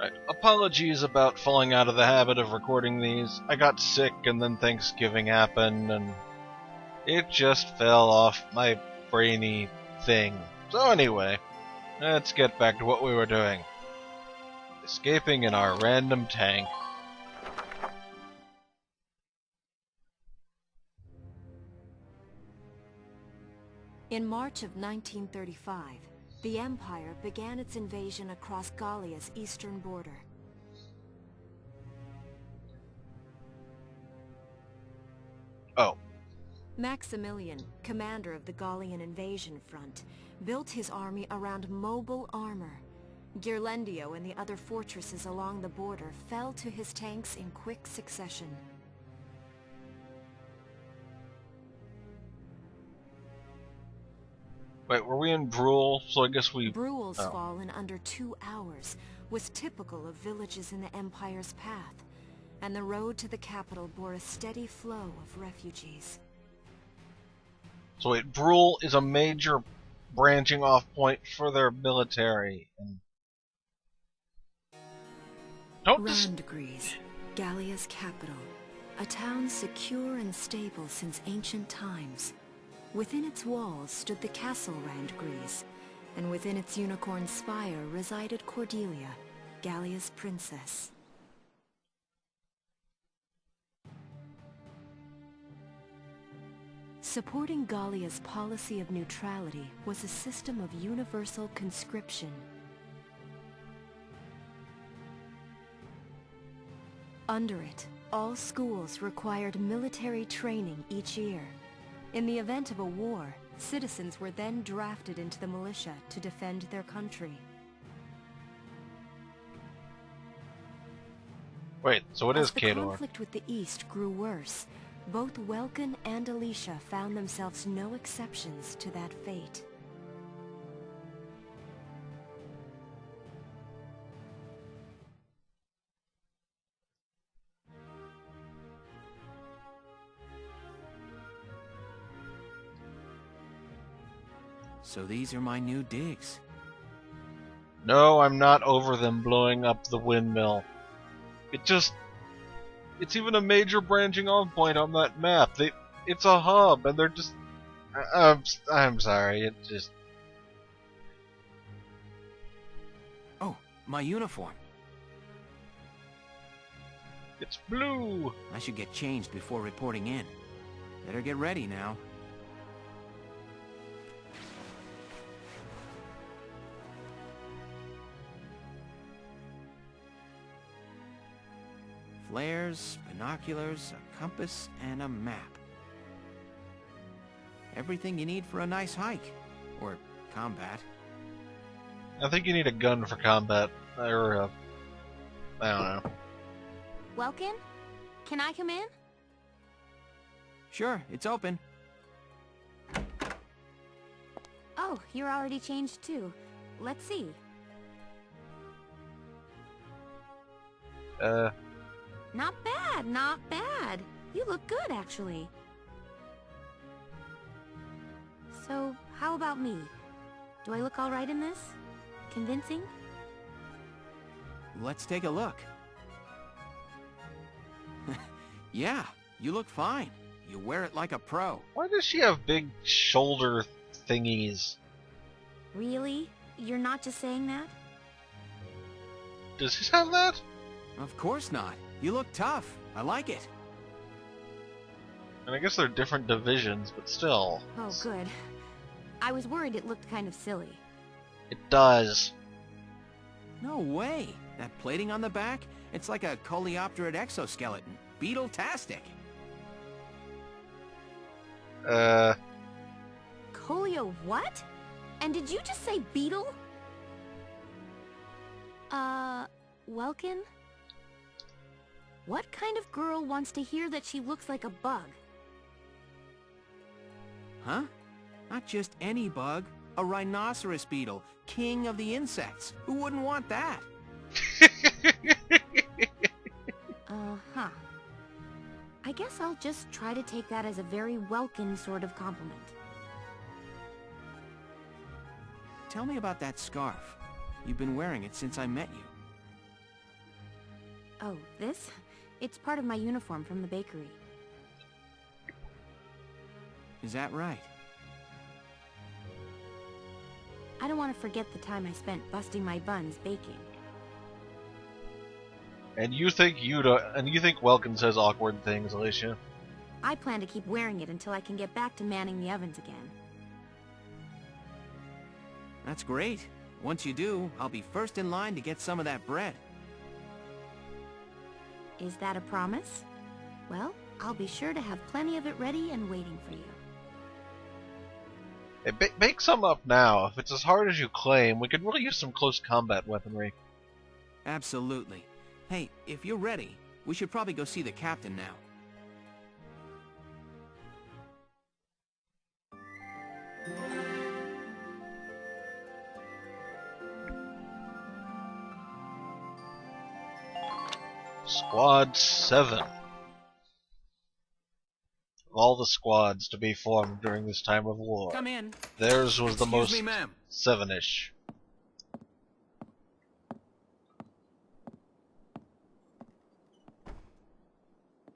Right. Apologies about falling out of the habit of recording these. I got sick and then Thanksgiving happened and it just fell off my brainy thing. So anyway, let's get back to what we were doing. Escaping in our random tank. In March of 1935, the Empire began its invasion across Gallia's eastern border. Oh. Maximilian, commander of the Gallian invasion front, built his army around mobile armor. Ghirlandaio and the other fortresses along the border fell to his tanks in quick succession. Wait, were we in Brule? So I guess we... Brule's fall in under 2 hours was typical of villages in the Empire's path, and the road to the capital bore a steady flow of refugees. So wait, Brule is a major branching off point for their military. And... Randgriz, Gallia's capital, a town secure and stable since ancient times. Within its walls stood the castle Randgriz, and within its unicorn spire resided Cordelia, Gallia's princess. Supporting Gallia's policy of neutrality was a system of universal conscription. Under it, all schools required military training each year. In the event of a war, citizens were then drafted into the militia to defend their country. Wait, so what is Khador? As the conflict with the East grew worse, both Welkin and Alicia found themselves no exceptions to that fate. So these are my new digs. No, I'm not over them blowing up the windmill. It's even a major branching off point on that map. It's a hub, and they're just... I'm sorry, it just... Oh, my uniform. It's blue! I should get changed before reporting in. Better get ready now. Flares, binoculars, a compass, and a map. Everything you need for a nice hike. Or combat. I think you need a gun for combat. Or, I don't know. Welkin? Can I come in? Sure, it's open. Oh, you're already changed too. Let's see. Not bad, not bad. You look good, actually. So, how about me? Do I look all right in this? Convincing? Let's take a look. Yeah, you look fine. You wear it like a pro. Why does she have big shoulder thingies? Really? You're not just saying that? Does he have that? Of course not. You look tough. I like it. And I guess they're different divisions, but still. Oh, good. I was worried it looked kind of silly. It does. No way. That plating on the back? It's like a coleopterate exoskeleton. Beetle-tastic. Coleo what? And did you just say beetle? Welkin? What kind of girl wants to hear that she looks like a bug? Huh? Not just any bug. A rhinoceros beetle. King of the insects. Who wouldn't want that? Uh-huh. I guess I'll just try to take that as a very Welkin sort of compliment. Tell me about that scarf. You've been wearing it since I met you. Oh, this? It's part of my uniform from the bakery. Is that right? I don't want to forget the time I spent busting my buns baking. And you think Welkin says awkward things, Alicia? I plan to keep wearing it until I can get back to manning the ovens again. That's great. Once you do, I'll be first in line to get some of that bread. Is that a promise? Well, I'll be sure to have plenty of it ready and waiting for you. Hey, bake some up now. If it's as hard as you claim, we could really use some close combat weaponry. Absolutely. Hey, if you're ready, we should probably go see the captain now. Squad 7. Of all the squads to be formed during this time of war, Come in. theirs was the most Excuse me, ma'am. 7-ish.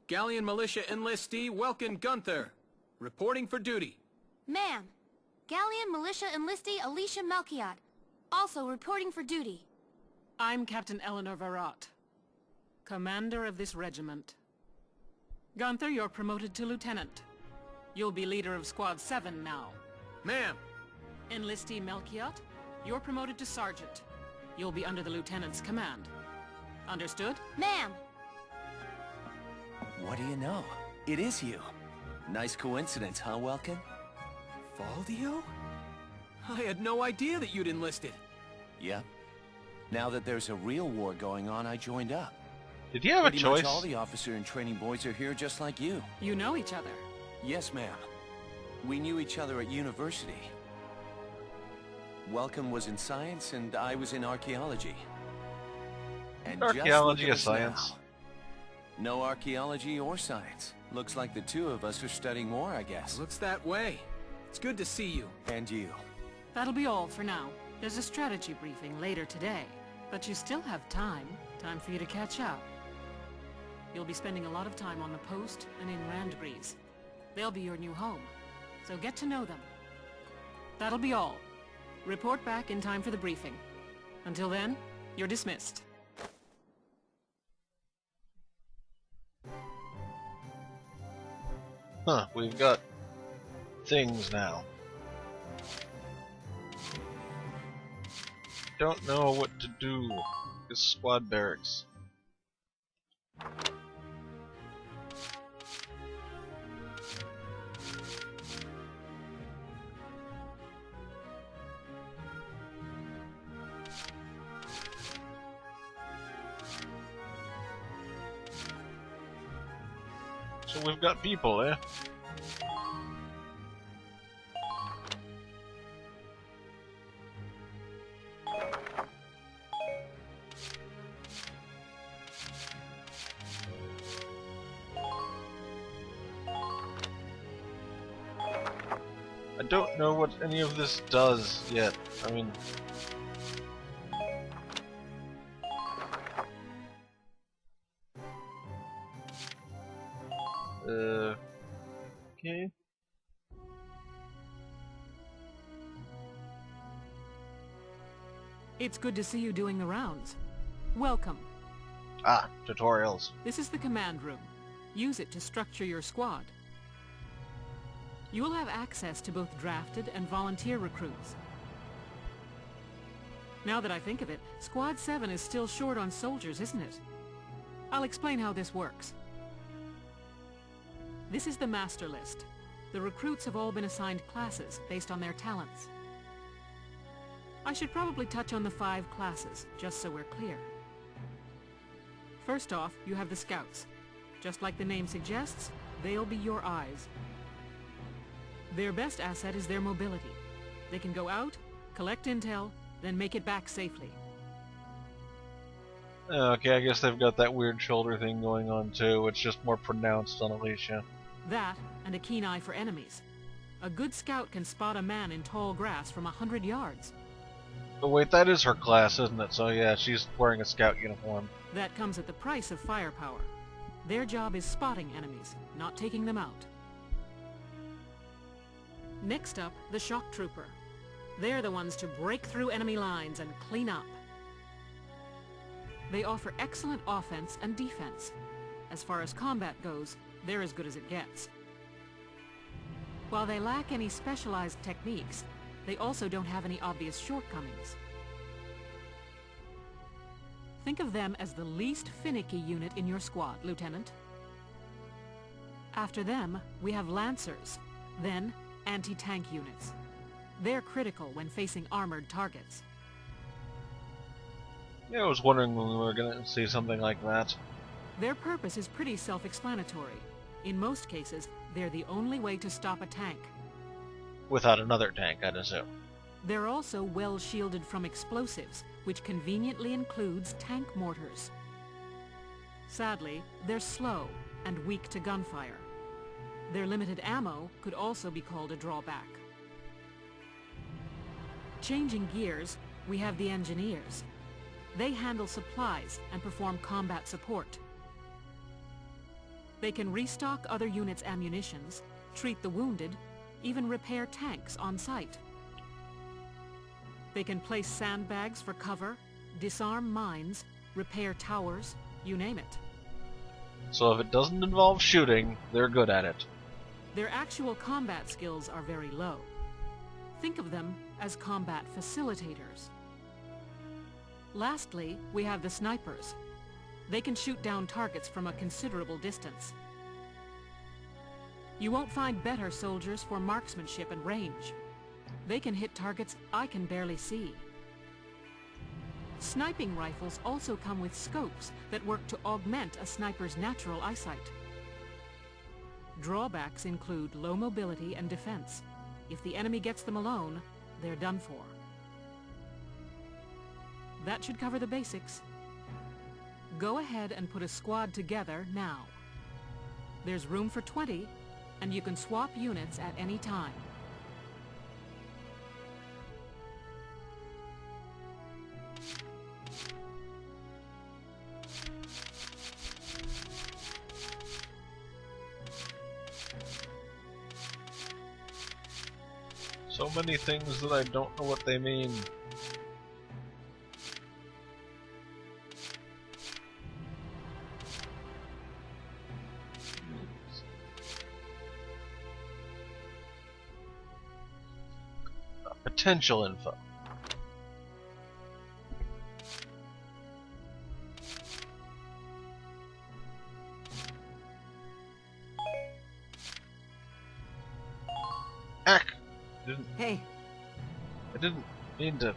Galleon Militia Enlistee Welkin Gunther, reporting for duty. Ma'am, Galleon Militia Enlistee Alicia Melchiot, also reporting for duty. I'm Captain Eleanor Uratoh, commander of this regiment. Gunther, you're promoted to lieutenant. You'll be leader of Squad 7 now. Ma'am. Enlistee Melchiot, you're promoted to sergeant. You'll be under the lieutenant's command. Understood? Ma'am! What do you know? It is you. Nice coincidence, huh, Welkin? Valdio? I had no idea that you'd enlisted. Yep. Now that there's a real war going on, I joined up. Did you have a Pretty choice? much all the officer and training boys are here just like you. You know each other. Yes, ma'am. We knew each other at university. Welcome was in science, and I was in archaeology. And Archaeology just or look at us science? now. No archaeology or science. Looks like the two of us are studying more, I guess. Looks that way. It's good to see you. And you. That'll be all for now. There's a strategy briefing later today. But you still have time. Time for you to catch up. You'll be spending a lot of time on the post and in Randgrees. They'll be your new home. So get to know them. That'll be all. Report back in time for the briefing. Until then, you're dismissed. Huh, we've got things now. Don't know what to do. This squad barracks. So we've got people, eh? I don't know what any of this does yet. I mean... Okay. It's good to see you doing the rounds. Welcome. Ah, tutorials. This is the command room. Use it to structure your squad. You will have access to both drafted and volunteer recruits. Now that I think of it, Squad 7 is still short on soldiers, isn't it? I'll explain how this works. This is the master list. The recruits have all been assigned classes based on their talents. I should probably touch on the 5 classes, just so we're clear. First off, you have the scouts. Just like the name suggests, they'll be your eyes. Their best asset is their mobility. They can go out, collect intel, then make it back safely. Okay, I guess they've got that weird shoulder thing going on too. It's just more pronounced on Alicia. That, and a keen eye for enemies. A good scout can spot a man in tall grass from 100 yards. Oh wait, that is her class, isn't it? So yeah, she's wearing a scout uniform. That comes at the price of firepower. Their job is spotting enemies, not taking them out. Next up, the shock trooper. They're the ones to break through enemy lines and clean up. They offer excellent offense and defense. As far as combat goes, they're as good as it gets. While they lack any specialized techniques, they also don't have any obvious shortcomings. Think of them as the least finicky unit in your squad, Lieutenant. After them, we have Lancers, then anti-tank units. They're critical when facing armored targets. Yeah, I was wondering when we were going to see something like that. Their purpose is pretty self-explanatory. In most cases, they're the only way to stop a tank. Without another tank, I'd assume. They're also well shielded from explosives, which conveniently includes tank mortars. Sadly, they're slow and weak to gunfire. Their limited ammo could also be called a drawback. Changing gears, we have the Engineers. They handle supplies and perform combat support. They can restock other units' ammunitions, treat the wounded, even repair tanks on site. They can place sandbags for cover, disarm mines, repair towers, you name it. So if it doesn't involve shooting, they're good at it. Their actual combat skills are very low. Think of them as combat facilitators. Lastly, we have the snipers. They can shoot down targets from a considerable distance. You won't find better soldiers for marksmanship and range. They can hit targets I can barely see. Sniping rifles also come with scopes that work to augment a sniper's natural eyesight. Drawbacks include low mobility and defense. If the enemy gets them alone, they're done for. That should cover the basics. Go ahead and put a squad together now. There's room for 20, and you can swap units at any time. So many things that I don't know what they mean. Potential info. Ack! Hey, I didn't mean to.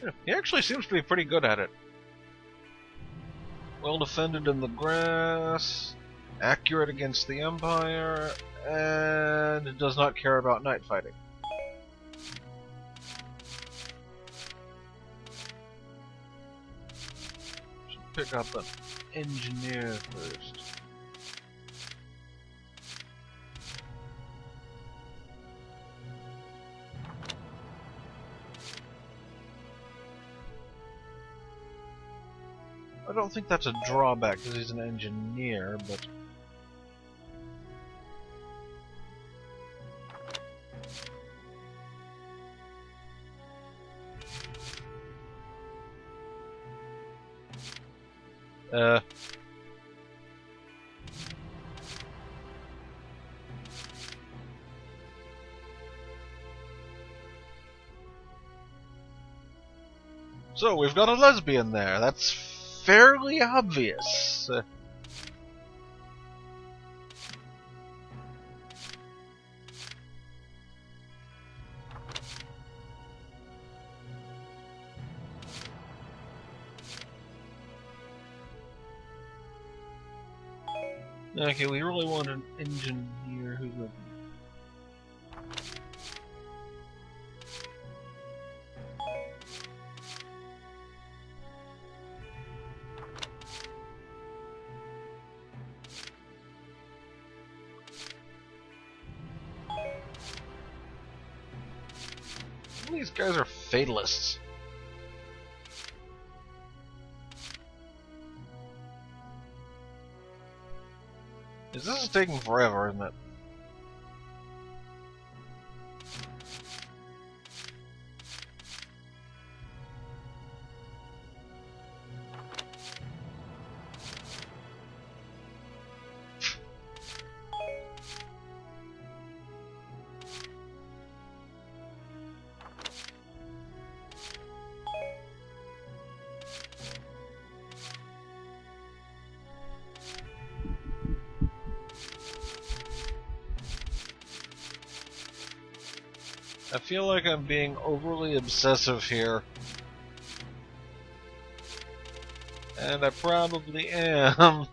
Yeah, he actually seems to be pretty good at it. Well defended in the grass, accurate against the Empire, and it does not care about night fighting. Should pick up an engineer first. I don't think that's a drawback because he's an engineer, but so we've got a lesbian there. That's fairly obvious. Okay, we really want an engineer who's a... guys are fatalists. This is taking forever, isn't it? I feel like I'm being overly obsessive here. And I probably am.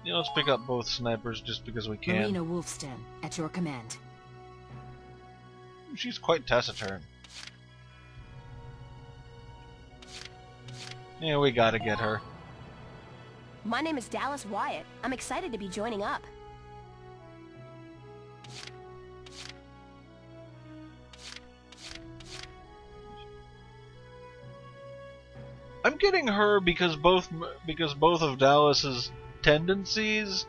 Yeah, let's pick up both snipers just because we can. Marina Wolfston, at your command. She's quite taciturn. Yeah, we gotta get her. My name is Dallas Wyatt. I'm excited to be joining up. I'm getting her because both of Dallas's tendencies,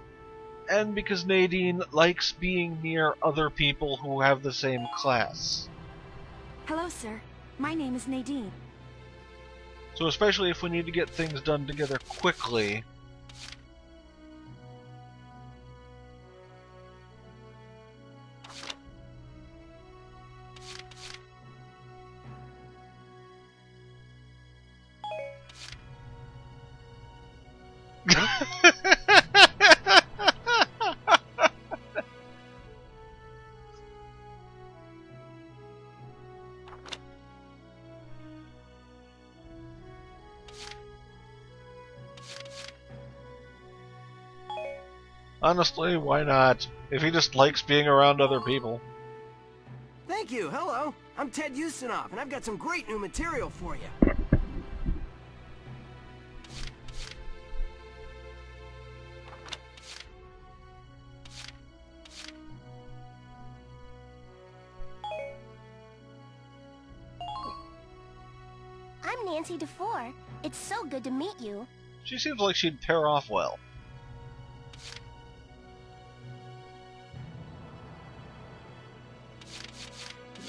and because Nadine likes being near other people who have the same class. Hello, sir. My name is Nadine. So especially if we need to get things done together quickly. Honestly, why not? If he just likes being around other people. Thank you. Hello. I'm Ted Ustinov, and I've got some great new material for you. I'm Nancy DeFore. It's so good to meet you. She seems like she'd pair off well.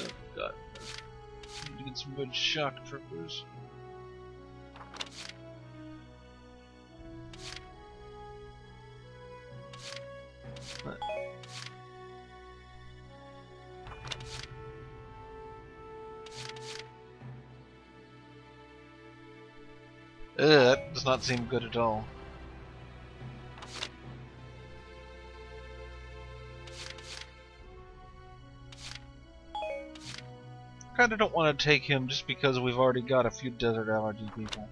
Oh, God. Need to get some good shock troopers. That does not seem good at all. Kinda don't want to take him just because we've already got a few desert allergy people.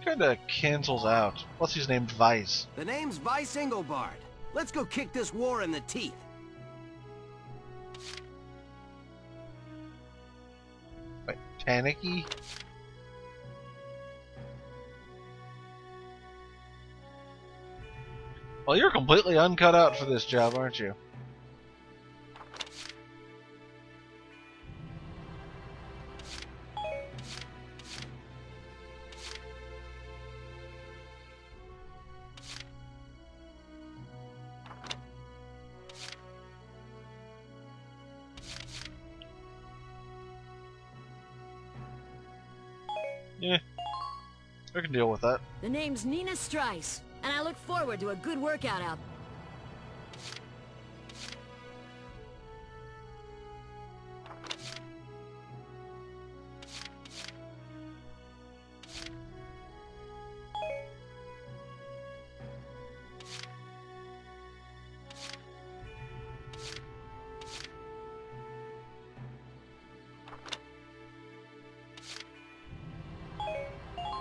Kinda cancels out. Plus he's named Vice. The name's Vice Engelbard. Let's go kick this war in the teeth. Wait, panicky? Well, you're completely uncut out for this job, aren't you? Yeah, I can deal with that. The name's Nina Strice, and I look forward to a good workout out.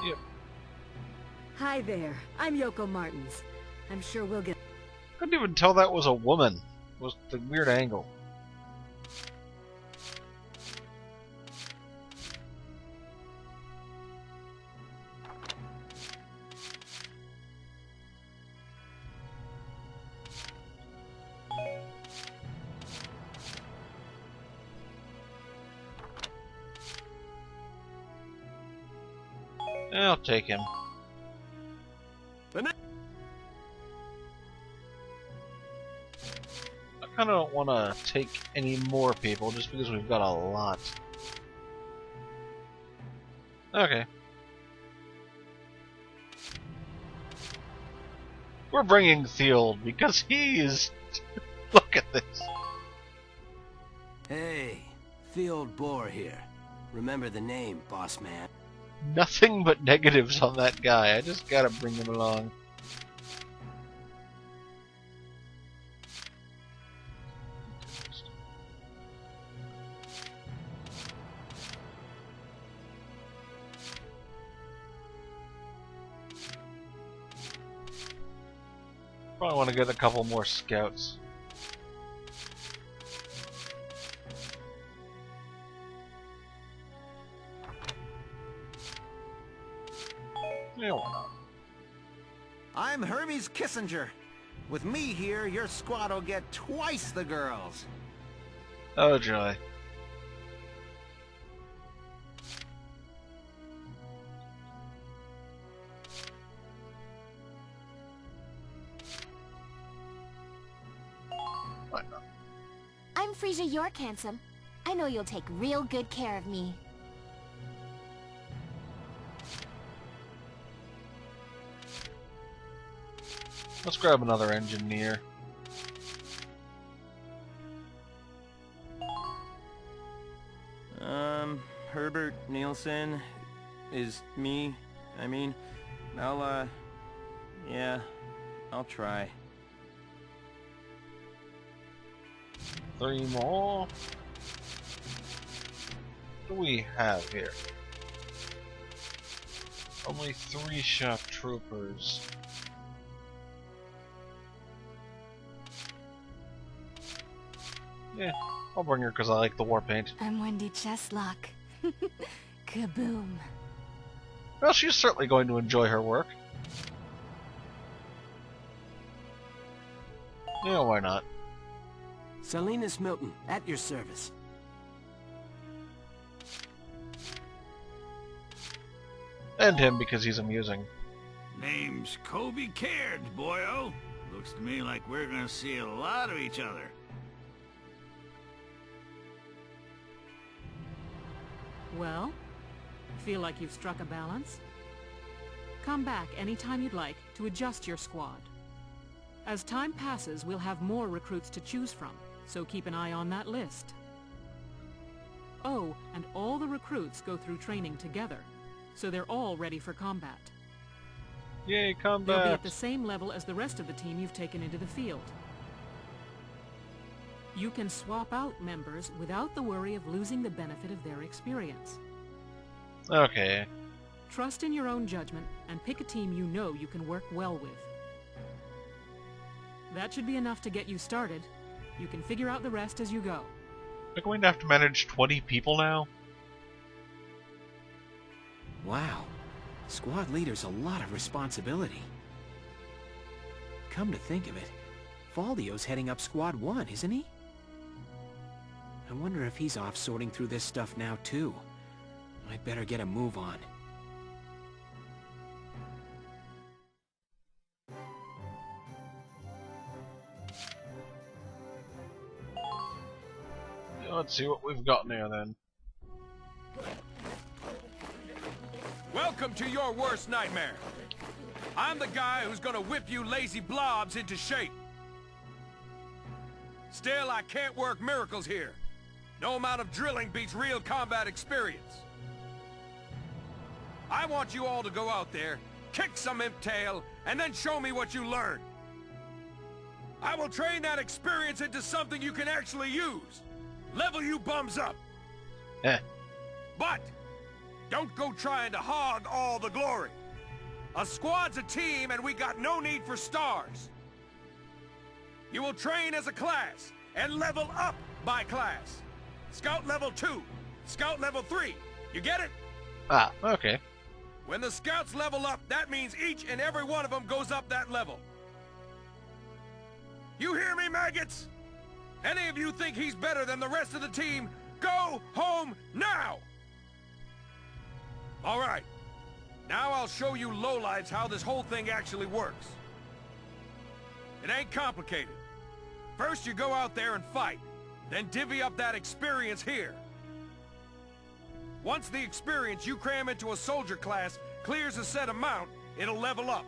Yep. Hi there, I'm Yoko Martins. I'm sure we'll get... Couldn't even tell that was a woman. It was the weird angle. I'll take him. I kind of don't want to take any more people just because we've got a lot. Okay. We're bringing Theold because he is... Look at this. Hey, Theold Boar here. Remember the name, boss man. Nothing but negatives on that guy. I just gotta bring him along. Probably want to get a couple more scouts. Yeah, why not? I'm Hermes Kissinger. With me here, your squad will get twice the girls. Oh, joy. Why not? I'm Frisia York, handsome. I know you'll take real good care of me. Let's grab another engineer. Herbert Nielsen is me. I mean, yeah, I'll try. 3 more. What do we have here? Only 3 shock troopers. Yeah, I'll bring her because I like the war paint. I'm Wendy Cheslock. Kaboom. Well, she's certainly going to enjoy her work. Yeah, why not? Salinas Milton, at your service. And him because he's amusing. Name's Kobe Caird, boyo. Looks to me like we're gonna see a lot of each other. Well, feel like you've struck a balance? Come back anytime you'd like to adjust your squad. As time passes, we'll have more recruits to choose from, so keep an eye on that list. Oh, and all the recruits go through training together, so they're all ready for combat. Yay, They'll be combat! at the same level as the rest of the team you've taken into the field. You can swap out members without the worry of losing the benefit of their experience. Okay. Trust in your own judgment and pick a team you know you can work well with. That should be enough to get you started. You can figure out the rest as you go. We're going to have to manage 20 people now? Wow. Squad leader's a lot of responsibility. Come to think of it, Faldio's heading up Squad 1, isn't he? I wonder if he's off sorting through this stuff now, too. I'd better get a move on. Let's see what we've got there then. Welcome to your worst nightmare. I'm the guy who's gonna whip you lazy blobs into shape. Still, I can't work miracles here. No amount of drilling beats real combat experience. I want you all to go out there, kick some imp tail, and then show me what you learn. I will train that experience into something you can actually use. Level you bums up. But don't go trying to hog all the glory. A squad's a team, and we got no need for stars. You will train as a class and level up by class. Scout level 2, Scout level 3. You get it? Ah, okay. When the scouts level up, that means each and every one of them goes up that level. You hear me, maggots? Any of you think he's better than the rest of the team, go home now! All right. Now I'll show you lowlights how this whole thing actually works. It ain't complicated. First you go out there and fight, then divvy up that experience here. Once the experience you cram into a soldier class clears a set amount, it'll level up.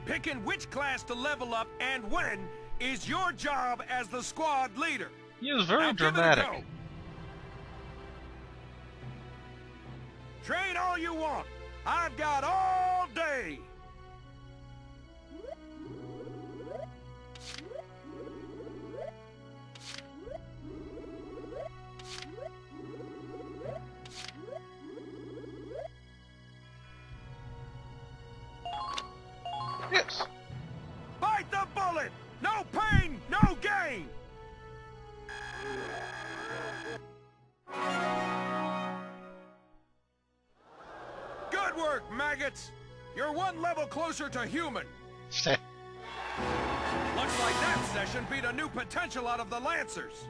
Picking which class to level up and when is your job as the squad leader. He was very Now dramatic. give it a go. Train all you want. I've got all day. Yes. Bite the bullet! No pain, no gain! Good work, maggots! You're one level closer to human. Looks like that session beat a new potential out of the Lancers.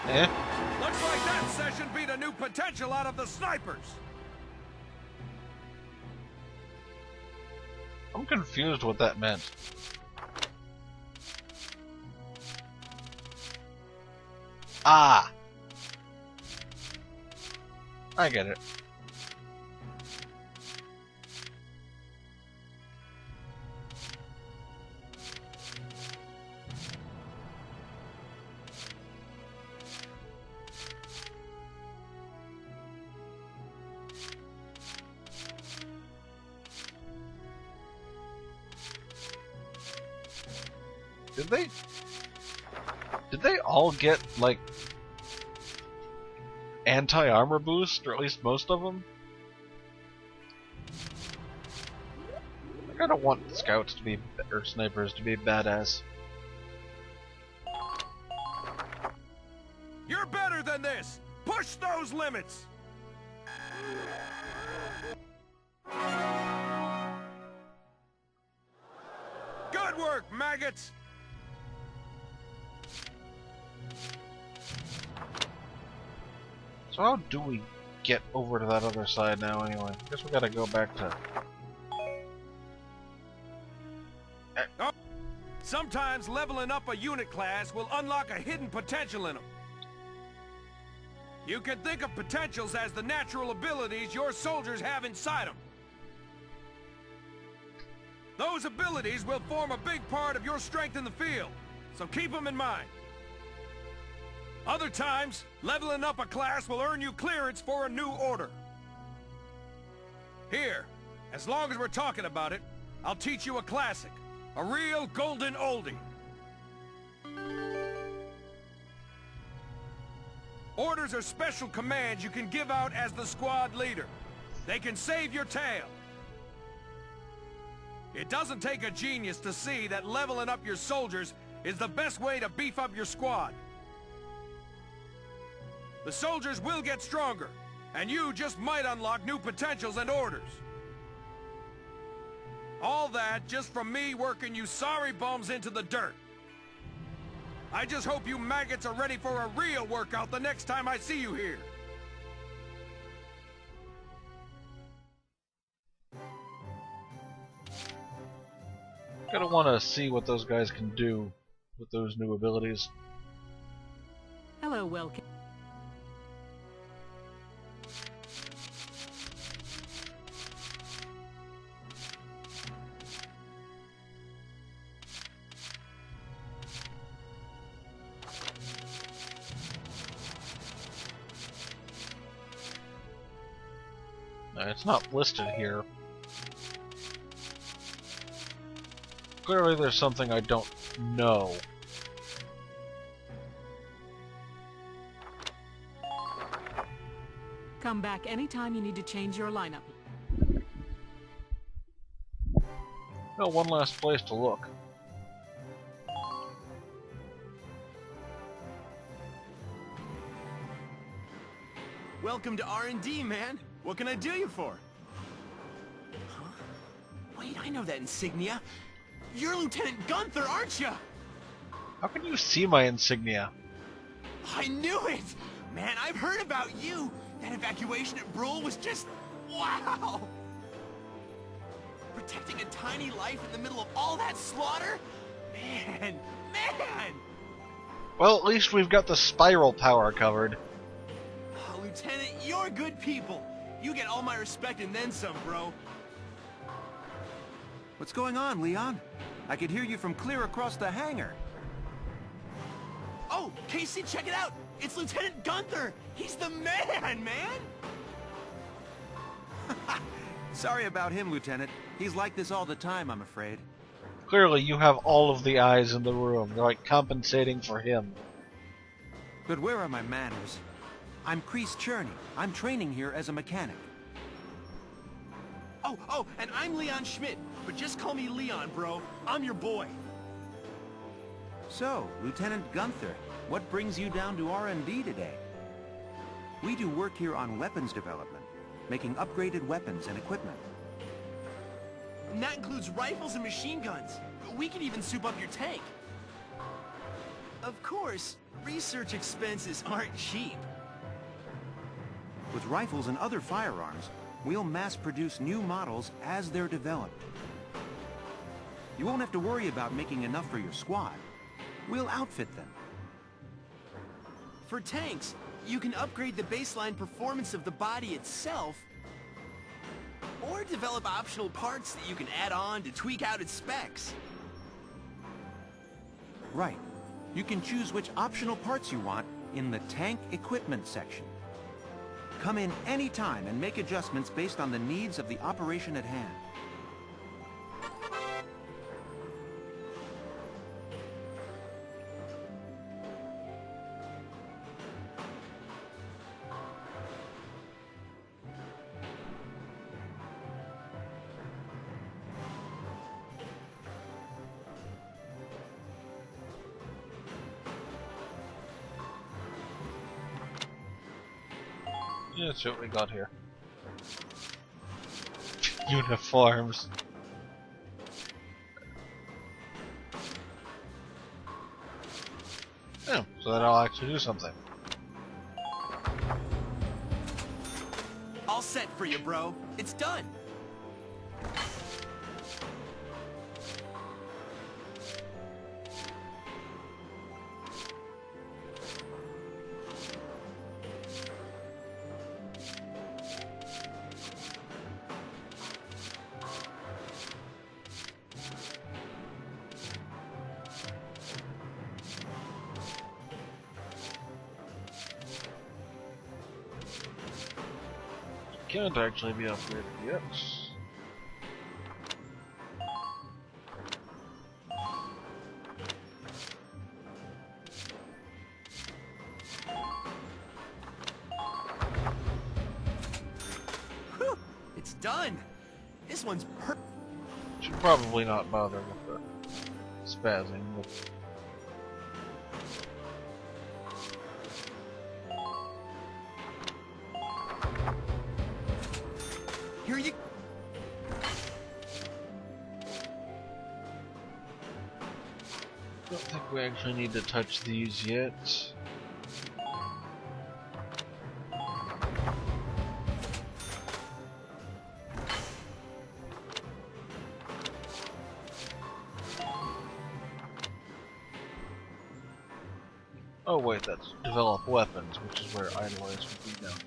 Eh? Looks like that session beat a new potential out of the snipers. I'm confused what that meant. Ah! I get it. Did they all get, like, anti-armor boost, or at least most of them? I kinda want scouts to be, or snipers to be badass. You're better than this! Push those limits! Good work, maggots! So how do we get over to that other side now anyway? I guess we gotta go back to... Oh. Sometimes leveling up a unit class will unlock a hidden potential in them. You can think of potentials as the natural abilities your soldiers have inside them. Those abilities will form a big part of your strength in the field, so keep them in mind. Other times, leveling up a class will earn you clearance for a new order. Here, as long as we're talking about it, I'll teach you a classic, a real golden oldie. Orders are special commands you can give out as the squad leader. They can save your tail. It doesn't take a genius to see that leveling up your soldiers is the best way to beef up your squad. The soldiers will get stronger, and you just might unlock new potentials and orders. All that just from me working you sorry bums into the dirt. I just hope you maggots are ready for a real workout the next time I see you here. Gotta wanna see what those guys can do with those new abilities. Hello, Welkin. It's not listed here. Clearly there's something I don't know. Come back anytime you need to change your lineup. Well, one last place to look. Welcome to R&D, man. What can I do you for? Huh? Wait, I know that insignia. You're Lieutenant Gunther, aren't you? How can you see my insignia? I knew it! Man, I've heard about you. That evacuation at Brule was just... wow! Protecting a tiny life in the middle of all that slaughter? Man! Well, at least we've got the spiral power covered. Oh, Lieutenant, you're good people. You get all my respect and then some, bro. What's going on, Leon? I could hear you from clear across the hangar. Oh, Casey, check it out! It's Lieutenant Gunther! He's the man! Sorry about him, Lieutenant. He's like this all the time, I'm afraid. Clearly, you have all of the eyes in the room. You're like compensating for him. But where are my manners? I'm Kreese Cherney. I'm training here as a mechanic. Oh, and I'm Leon Schmidt, but just call me Leon, bro. I'm your boy. So, Lieutenant Gunther, what brings you down to R&D today? We do work here on weapons development, making upgraded weapons and equipment. And that includes rifles and machine guns. We can even soup up your tank. Of course, research expenses aren't cheap. With rifles and other firearms, we'll mass-produce new models as they're developed. You won't have to worry about making enough for your squad. We'll outfit them. For tanks, you can upgrade the baseline performance of the body itself, or develop optional parts that you can add on to tweak out its specs. Right. You can choose which optional parts you want in the tank equipment section. Come in any time and make adjustments based on the needs of the operation at hand. Yeah, that's what we got here. Uniforms. Yeah, so that'll actually do something. All set for you, bro. It's done. Can't actually be upgraded yet. Whew, it's done. This one's Should probably not bother with the spazzing. But Here you... don't think we actually need to touch these yet. Oh wait, that's develop weapons, which is where idolize would be down here.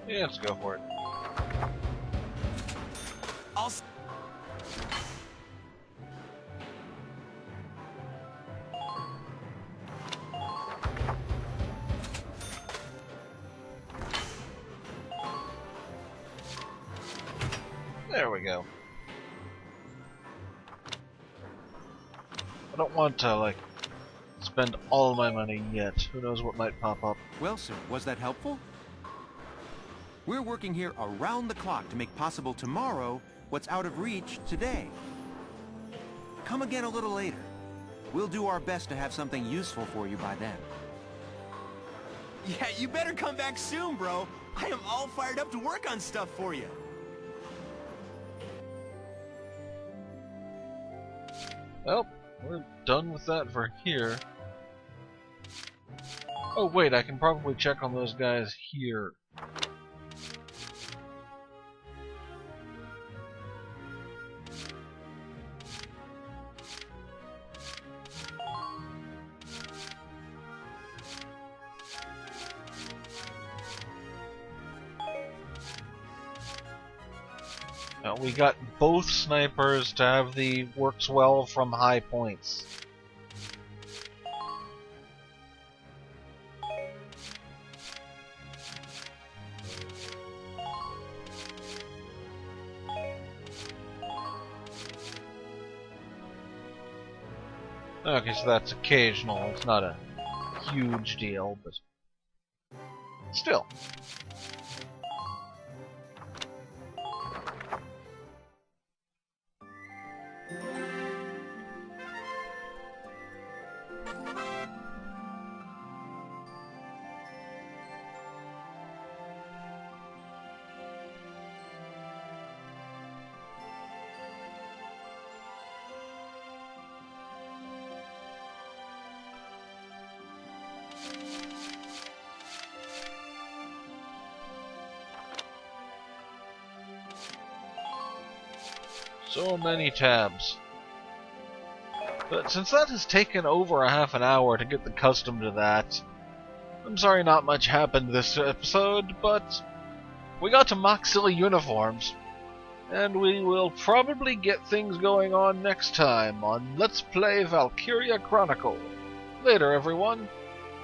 Yeah, let's go for it. There we go. I don't want to, like, spend all my money yet. Who knows what might pop up. Well, sir, was that helpful? We're working here around the clock to make possible tomorrow what's out of reach today. come again a little later. We'll do our best to have something useful for you by then. Yeah, you better come back soon, bro. I am all fired up to work on stuff for you. Well, we're done with that for here. Oh wait, I can probably check on those guys here. We got both snipers to have the works well from high points. Okay, so that's occasional. It's not a huge deal, but still. So many tabs. But since that has taken over a half an hour to get accustomed to that, I'm sorry not much happened this episode, but we got to mock silly uniforms. And we will probably get things going on next time on Let's Play Valkyria Chronicles. Later, everyone.